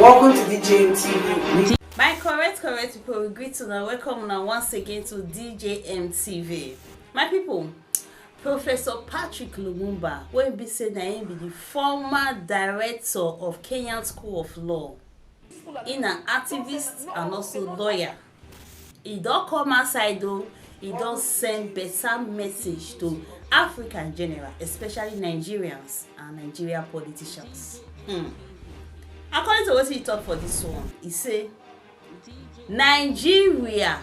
Welcome to DJM My correct people, we greet you and welcome now once again to DJM TV. My people, Professor Patrick wey be say na him be the former director of Kenyan School of Law. He an activist and also lawyer. He don come outside though, he don send better message to Africa in general, especially Nigerians and Nigerian politicians. According to what he talk for this one, he say Nigeria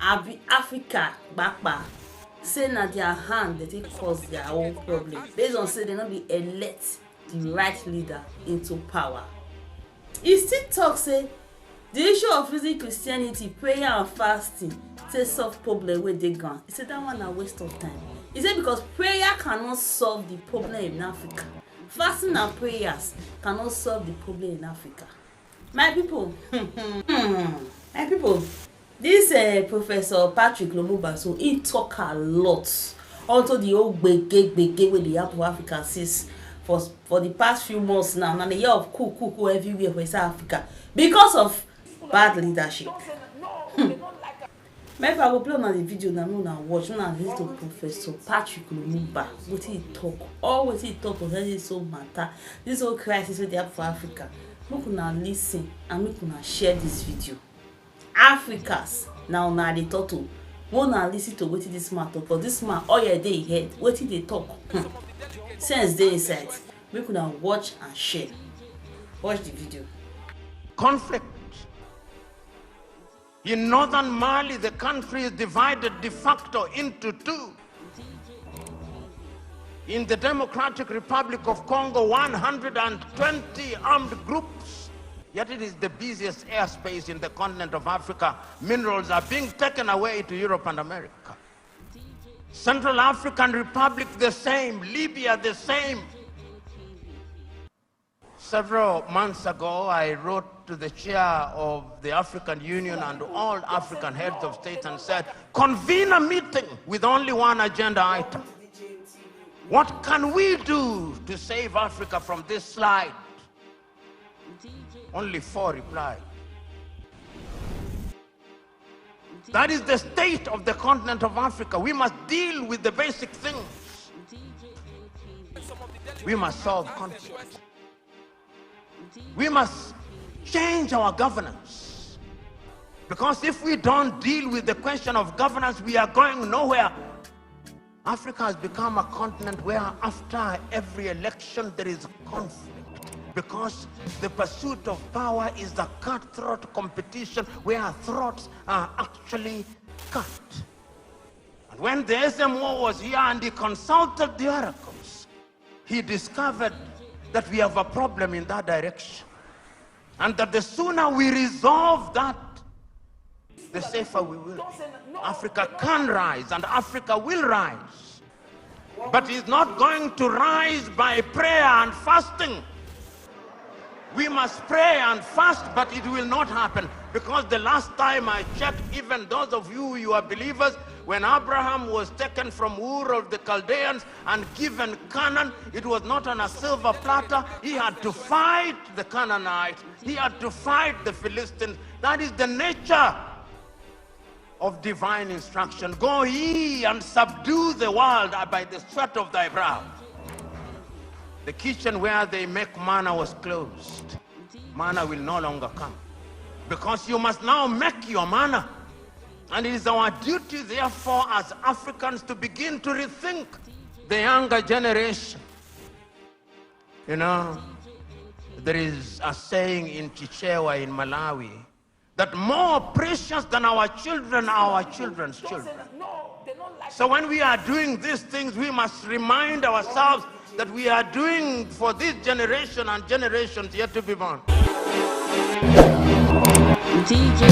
and Africa back say na their hand that it cause their own problem based on say they not be elect the right leader into power. He still talk say the issue of using Christianity, prayer and fasting say solve problem wey dey gone. He said that one a waste of time. He said because prayer cannot solve the problem in Africa. Fasting and prayers cannot solve the problem in Africa. My people, my people, this Professor Patrick Lumumba, so he talk a lot onto the old gbege wey dey happen for Africa since for the past few months now. And the year of cool everywhere for South Africa because of bad leadership. Maybe I will play on the video now, no watch, no listen to Professor Patrick Lumumba. What he talk, always he talk concerning this whole matter, this whole crisis wey dey happen for Africa. Make una listen and make una share this video. Africans now una dey talk to, una listen to wetin this man talk. For this man, all your day head, wetin dey talk. Sense dey inside. Make una watch and share. Watch the video. Conflict. In northern Mali, the country is divided de facto into two. In the Democratic Republic of Congo, 120 armed groups. Yet it is the busiest airspace in the continent of Africa. Minerals are being taken away to Europe and America. Central African Republic, the same. Libya, the same. Several months ago, I wrote to the chair of the African Union and all African heads of state and said, convene a meeting with only one agenda item. What can we do to save Africa from this slide? Only 4 replied. That is the state of the continent of Africa. We must deal with the basic things. We must solve conflict. We must change our governance. Because if we don't deal with the question of governance, we are going nowhere. Africa has become a continent where after every election there is conflict. Because the pursuit of power is a cutthroat competition where throats are actually cut. And when the SMO was here and he consulted the oracles, he discovered that we have a problem in that direction. And that the sooner we resolve that, the safer we will be. Africa can rise and Africa will rise. But it's not going to rise by prayer and fasting. We must pray and fast, but it will not happen. Because the last time I checked, even those of you are believers, when Abraham was taken from Ur of the Chaldeans and given Canaan, it was not on a silver platter. He had to fight the Canaanites. He had to fight the Philistines. That is the nature of divine instruction. Go ye and subdue the world by the sweat of thy brow. The kitchen where they make manna was closed. Manna will no longer come. Because you must now make your manna. And it is our duty, therefore, as Africans to begin to rethink the younger generation. You know, there is a saying in Chichewa in Malawi that more precious than our children are our children's children. So when we are doing these things, we must remind ourselves that we are doing for this generation and generations yet to be born. DJ